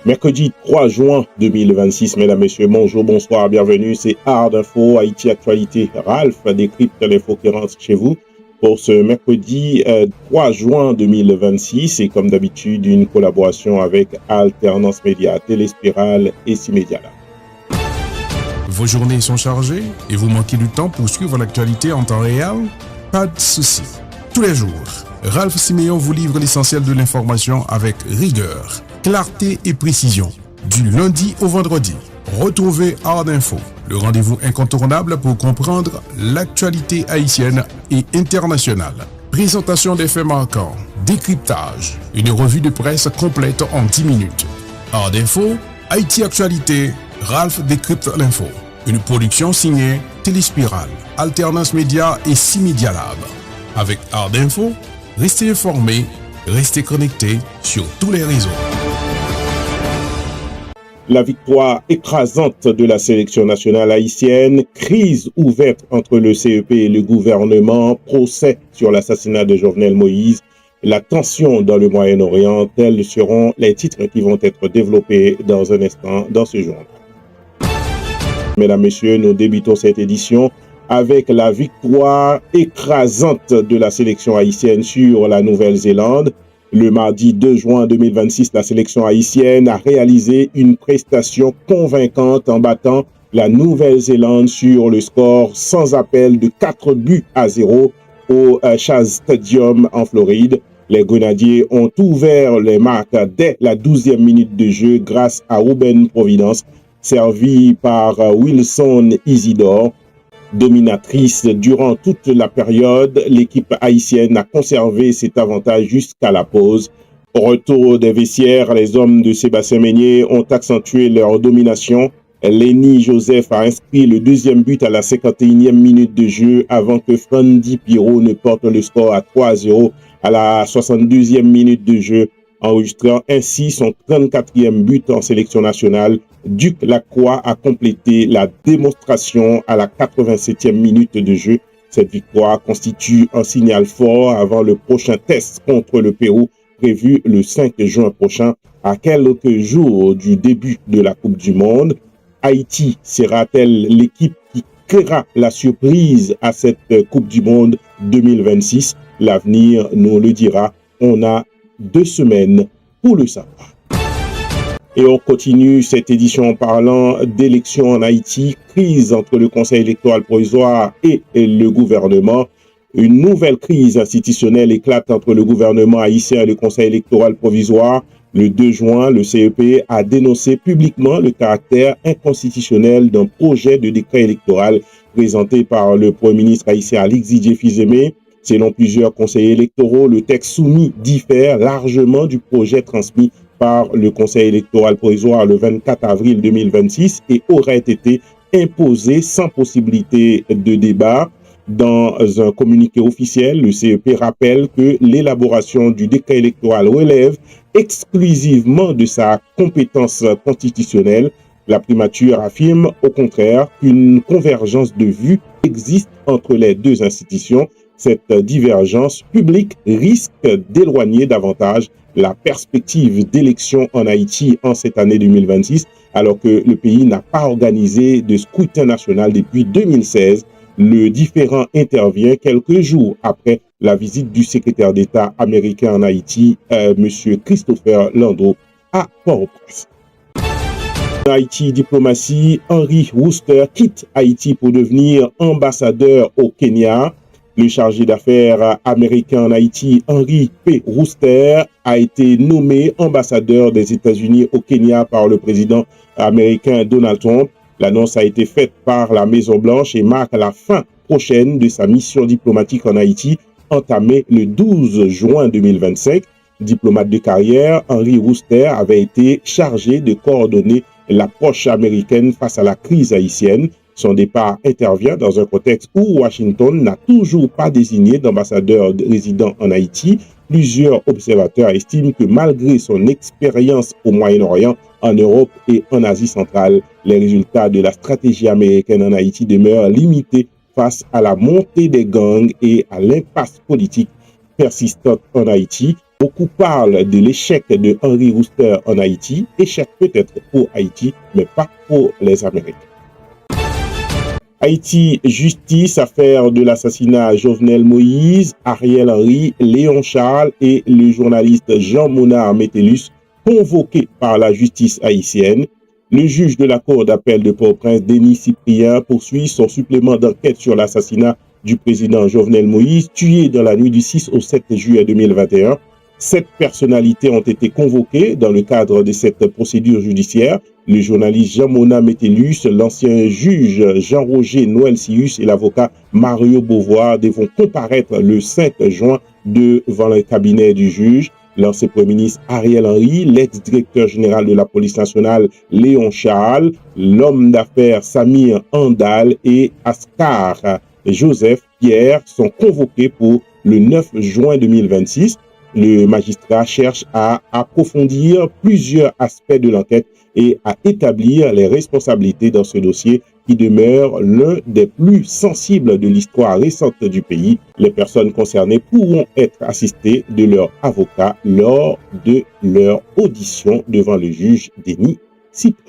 Mercredi 3 juin 2026, mesdames, messieurs, bonjour, bonsoir, bienvenue, c'est Art Info, Haïti Actualité. Ralph décrypte l'info qui rentre chez vous pour ce mercredi 3 juin 2026 et comme d'habitude, une collaboration avec Alternance Média, Téléspirale et Cimédia. Vos journées sont chargées et vous manquez du temps pour suivre l'actualité en temps réel? Pas de souci. Tous les jours, Ralph Siméon vous livre l'essentiel de l'information avec rigueur, clarté et précision. Du lundi au vendredi, retrouvez Art Info, le rendez-vous incontournable pour comprendre l'actualité haïtienne et internationale. Présentation des faits marquants, décryptage, une revue de presse complète en 10 minutes. Art Info, Haïti Actualité, Ralph décrypte l'info. Une production signée Téléspirale, Alternance Média et Cimédia Lab. Avec Art Info, restez informés, restez connectés sur tous les réseaux. La victoire écrasante de la sélection nationale haïtienne, crise ouverte entre le CEP et le gouvernement, procès sur l'assassinat de Jovenel Moïse, la tension dans le Moyen-Orient, tels seront les titres qui vont être développés dans un instant dans ce journal. Mesdames, Messieurs, nous débutons cette édition avec la victoire écrasante de la sélection haïtienne sur la Nouvelle-Zélande. Le mardi 2 juin 2026, la sélection haïtienne a réalisé une prestation convaincante en battant la Nouvelle-Zélande sur le score sans appel de 4-0 au Chaz Stadium en Floride. Les Grenadiers ont ouvert les marques dès la 12e minute de jeu grâce à Ruben Providence, servi par Wilson Isidore. Dominatrice durant toute la période, l'équipe haïtienne a conservé cet avantage jusqu'à la pause. Au retour des vestiaires, les hommes de Sébastien Meignier ont accentué leur domination. Lenny Joseph a inscrit le deuxième but à la 51e minute de jeu avant que Frandy Pirot ne porte le score à 3-0 à la 62e minute de jeu, enregistrant ainsi son 34e but en sélection nationale. Duc Lacroix a complété la démonstration à la 87e minute de jeu. Cette victoire constitue un signal fort avant le prochain test contre le Pérou, prévu le 5 juin prochain, à quelques jours du début de la Coupe du Monde. Haïti sera-t-elle l'équipe qui créera la surprise à cette Coupe du Monde 2026? L'avenir nous le dira. On a 2 semaines pour le savoir. Et on continue cette édition en parlant d'élections en Haïti, crise entre le Conseil électoral provisoire et le gouvernement. Une nouvelle crise institutionnelle éclate entre le gouvernement haïtien et le Conseil électoral provisoire. Le 2 juin, le CEP a dénoncé publiquement le caractère inconstitutionnel d'un projet de décret électoral présenté par le Premier ministre haïtien Alix Didier Fils-Aimé. Selon plusieurs conseillers électoraux, le texte soumis diffère largement du projet transmis par le Conseil électoral provisoire le 24 avril 2026 et aurait été imposé sans possibilité de débat. Dans un communiqué officiel, le CEP rappelle que l'élaboration du décret électoral relève exclusivement de sa compétence constitutionnelle. La primature affirme au contraire qu'une convergence de vues existe entre les deux institutions. Cette divergence publique risque d'éloigner davantage la perspective d'élections en Haïti en cette année 2026, alors que le pays n'a pas organisé de scrutin national depuis 2016. Le différend intervient quelques jours après la visite du secrétaire d'État américain en Haïti, M. Christopher Landau, à Port-au-Prince. En Haïti diplomatie, Henry Wooster quitte Haïti pour devenir ambassadeur au Kenya. Le chargé d'affaires américain en Haïti, Henry P. Wooster, a été nommé ambassadeur des États-Unis au Kenya par le président américain Donald Trump. L'annonce a été faite par la Maison-Blanche et marque la fin prochaine de sa mission diplomatique en Haïti, entamée le 12 juin 2025. Diplomate de carrière, Henry Wooster avait été chargé de coordonner l'approche américaine face à la crise haïtienne. Son départ intervient dans un contexte où Washington n'a toujours pas désigné d'ambassadeur résident en Haïti. Plusieurs observateurs estiment que malgré son expérience au Moyen-Orient, en Europe et en Asie centrale, les résultats de la stratégie américaine en Haïti demeurent limités face à la montée des gangs et à l'impasse politique persistante en Haïti. Beaucoup parlent de l'échec de Henry Rooster en Haïti, échec peut-être pour Haïti, mais pas pour les Américains. Haïti justice, affaire de l'assassinat Jovenel Moïse, Ariel Henry, Léon Charles et le journaliste Jean-Monard Métellus, convoqués par la justice haïtienne. Le juge de la Cour d'appel de Port-au-Prince, Denis Cyprien, poursuit son supplément d'enquête sur l'assassinat du président Jovenel Moïse, tué dans la nuit du 6 au 7 juillet 2021. 7 personnalités ont été convoquées dans le cadre de cette procédure judiciaire. Le journaliste Jean-Monard Métellus, l'ancien juge Jean-Roger Noël-Sius et l'avocat Mario Beauvoir devront comparaître le 5 juin devant le cabinet du juge. L'ancien Premier ministre Ariel Henry, l'ex-directeur général de la police nationale Léon Charles, l'homme d'affaires Samir Andal et Ascar Joseph Pierre sont convoqués pour le 9 juin 2026. Le magistrat cherche à approfondir plusieurs aspects de l'enquête et à établir les responsabilités dans ce dossier qui demeure l'un des plus sensibles de l'histoire récente du pays. Les personnes concernées pourront être assistées de leur avocat lors de leur audition devant le juge Denis Cyprien.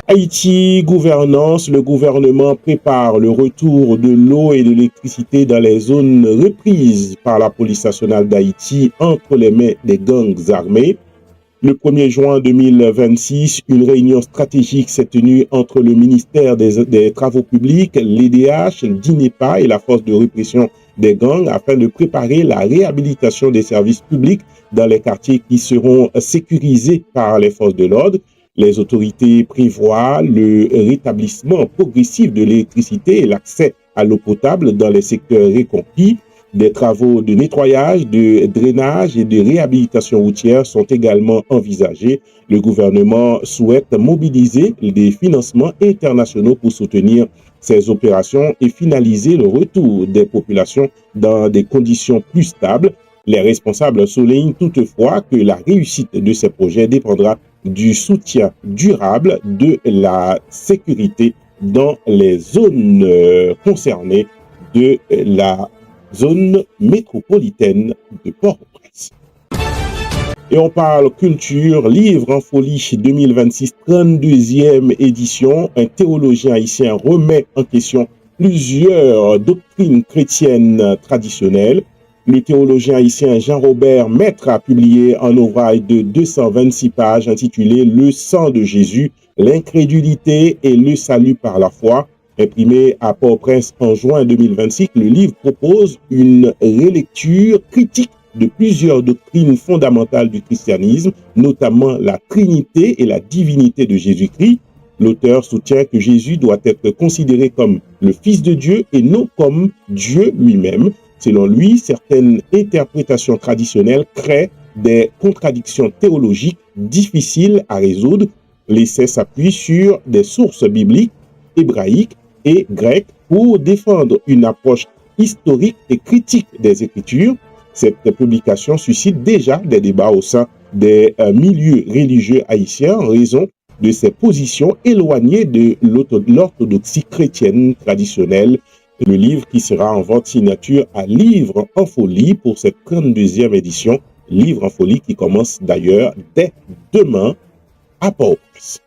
Haïti, gouvernance. Le gouvernement prépare le retour de l'eau et de l'électricité dans les zones reprises par la police nationale d'Haïti entre les mains des gangs armés. Le 1er juin 2026, une réunion stratégique s'est tenue entre le ministère des Travaux publics, l'EDH, le DINEPA et la force de répression des gangs afin de préparer la réhabilitation des services publics dans les quartiers qui seront sécurisés par les forces de l'ordre. Les autorités prévoient le rétablissement progressif de l'électricité et l'accès à l'eau potable dans les secteurs reconquis. Des travaux de nettoyage, de drainage et de réhabilitation routière sont également envisagés. Le gouvernement souhaite mobiliser des financements internationaux pour soutenir ces opérations et finaliser le retour des populations dans des conditions plus stables. Les responsables soulignent toutefois que la réussite de ces projets dépendra du soutien durable de la sécurité dans les zones concernées de la zone métropolitaine de Port-au-Prince. Et on parle culture, livre en folie 2026, 32e édition. Un théologien haïtien remet en question plusieurs doctrines chrétiennes traditionnelles. Le théologien haïtien Jean-Robert Maître a publié un ouvrage de 226 pages intitulé « Le sang de Jésus, l'incrédulité et le salut par la foi ». Imprimé à Port-au-Prince en juin 2026, le livre propose une relecture critique de plusieurs doctrines fondamentales du christianisme, notamment la Trinité et la divinité de Jésus-Christ. L'auteur soutient que Jésus doit être considéré comme le Fils de Dieu et non comme Dieu lui-même. Selon lui, certaines interprétations traditionnelles créent des contradictions théologiques difficiles à résoudre. L'essai s'appuie sur des sources bibliques, hébraïques et grecques pour défendre une approche historique et critique des Écritures. Cette publication suscite déjà des débats au sein des milieux religieux haïtiens en raison de ses positions éloignées de l'orthodoxie chrétienne traditionnelle. Le livre qui sera en vente signature à Livre en folie pour cette 32e édition. Livre en folie qui commence d'ailleurs dès demain à Port-au-Prince.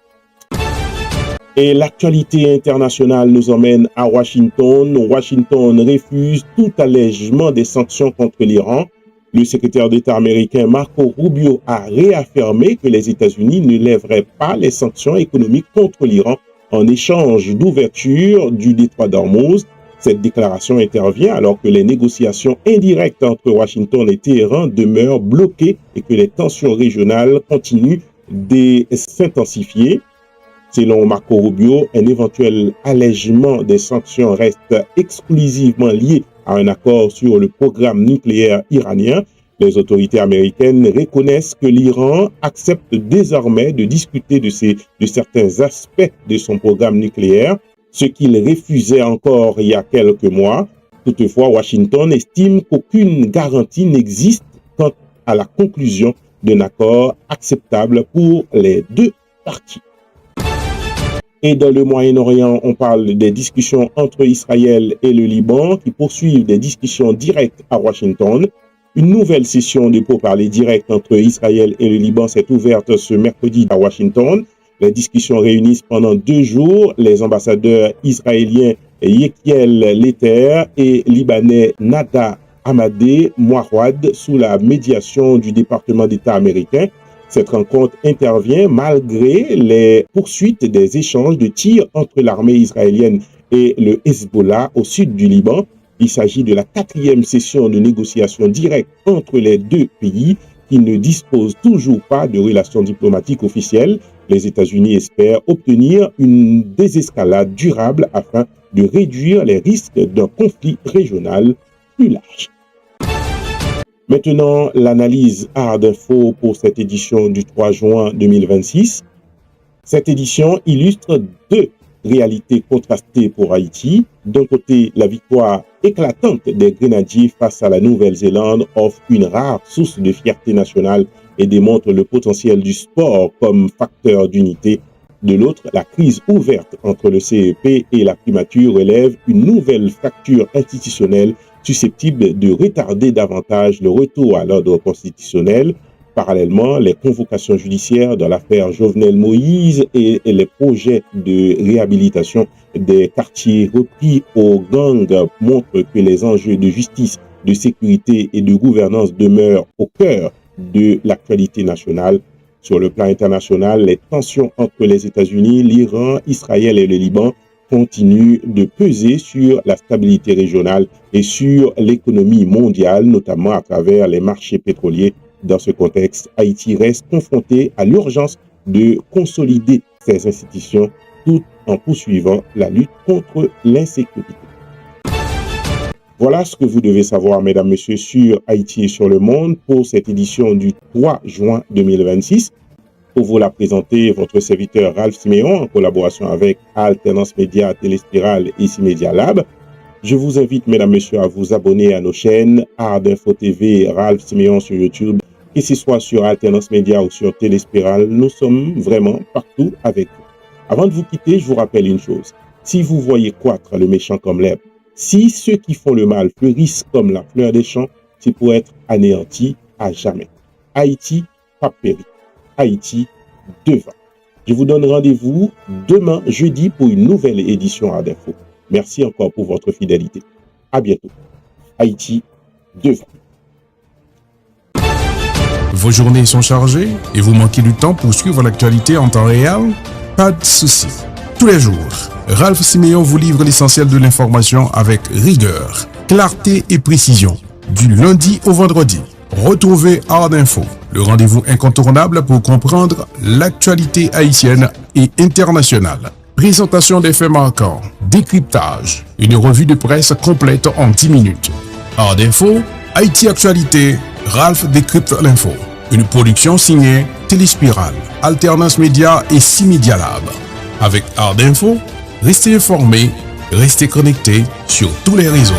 Et l'actualité internationale nous emmène à Washington. Washington refuse tout allègement des sanctions contre l'Iran. Le secrétaire d'État américain Marco Rubio a réaffirmé que les États-Unis ne lèveraient pas les sanctions économiques contre l'Iran en échange d'ouverture du détroit d'Ormuz. Cette déclaration intervient alors que les négociations indirectes entre Washington et Téhéran demeurent bloquées et que les tensions régionales continuent de s'intensifier. Selon Marco Rubio, un éventuel allègement des sanctions reste exclusivement lié à un accord sur le programme nucléaire iranien. Les autorités américaines reconnaissent que l'Iran accepte désormais de discuter de certains aspects de son programme nucléaire, ce qu'il refusait encore il y a quelques mois. Toutefois, Washington estime qu'aucune garantie n'existe quant à la conclusion d'un accord acceptable pour les deux parties. Et dans le Moyen-Orient, on parle des discussions entre Israël et le Liban qui poursuivent des discussions directes à Washington. Une nouvelle session de pourparlers directs entre Israël et le Liban s'est ouverte ce mercredi à Washington. Les discussions réunissent pendant 2 jours les ambassadeurs israéliens Yechiel Leter et libanais Nada Hamadeh Mouawad sous la médiation du département d'État américain. Cette rencontre intervient malgré les poursuites des échanges de tirs entre l'armée israélienne et le Hezbollah au sud du Liban. Il s'agit de la 4e session de négociations directes entre les 2 pays qui ne disposent toujours pas de relations diplomatiques officielles. Les États-Unis espèrent obtenir une désescalade durable afin de réduire les risques d'un conflit régional plus large. Maintenant, l'analyse Art Info pour cette édition du 3 juin 2026. Cette édition illustre 2 réalités contrastées pour Haïti. D'un côté, la victoire éclatante des Grenadiers face à la Nouvelle-Zélande offre une rare source de fierté nationale et démontre le potentiel du sport comme facteur d'unité. De l'autre, la crise ouverte entre le CEP et la primature relève une nouvelle fracture institutionnelle susceptible de retarder davantage le retour à l'ordre constitutionnel. Parallèlement, les convocations judiciaires dans l'affaire Jovenel Moïse et les projets de réhabilitation des quartiers repris aux gangs montrent que les enjeux de justice, de sécurité et de gouvernance demeurent au cœur de l'actualité nationale. Sur le plan international, les tensions entre les États-Unis, l'Iran, Israël et le Liban continuent de peser sur la stabilité régionale et sur l'économie mondiale, notamment à travers les marchés pétroliers. Dans ce contexte, Haïti reste confronté à l'urgence de consolider ses institutions tout en poursuivant la lutte contre l'insécurité. Voilà ce que vous devez savoir, mesdames, messieurs, sur Haïti et sur le monde pour cette édition du 3 juin 2026. Pour vous la présenter, votre serviteur Ralph Siméon en collaboration avec Alternance Média, Téléspiral et Cimédia Lab. Je vous invite, mesdames, messieurs, à vous abonner à nos chaînes Art Info TV, Ralph Siméon sur YouTube, que ce soit sur Alternance Média ou sur Téléspiral. Nous sommes vraiment partout avec vous. Avant de vous quitter, je vous rappelle une chose. Si vous voyez croître le méchant comme l'herbe, si ceux qui font le mal fleurissent comme la fleur des champs, c'est pour être anéantis à jamais. Haïti, pas péri. Haïti, devant. Je vous donne rendez-vous demain, jeudi, pour une nouvelle édition Art Info. Merci encore pour votre fidélité. À bientôt. Haïti, devant. Vos journées sont chargées et vous manquez du temps pour suivre l'actualité en temps réel? Pas de souci. Tous les jours, Ralph Siméon vous livre l'essentiel de l'information avec rigueur, clarté et précision. Du lundi au vendredi, retrouvez Art Info, le rendez-vous incontournable pour comprendre l'actualité haïtienne et internationale. Présentation des faits marquants, décryptage, une revue de presse complète en 10 minutes. Art Info, Haïti Actualité, Ralph décrypte l'info. Une production signée Téléspiral, Alternance Média et Cimédia Lab. Avec Art Info, restez informés, restez connectés sur tous les réseaux.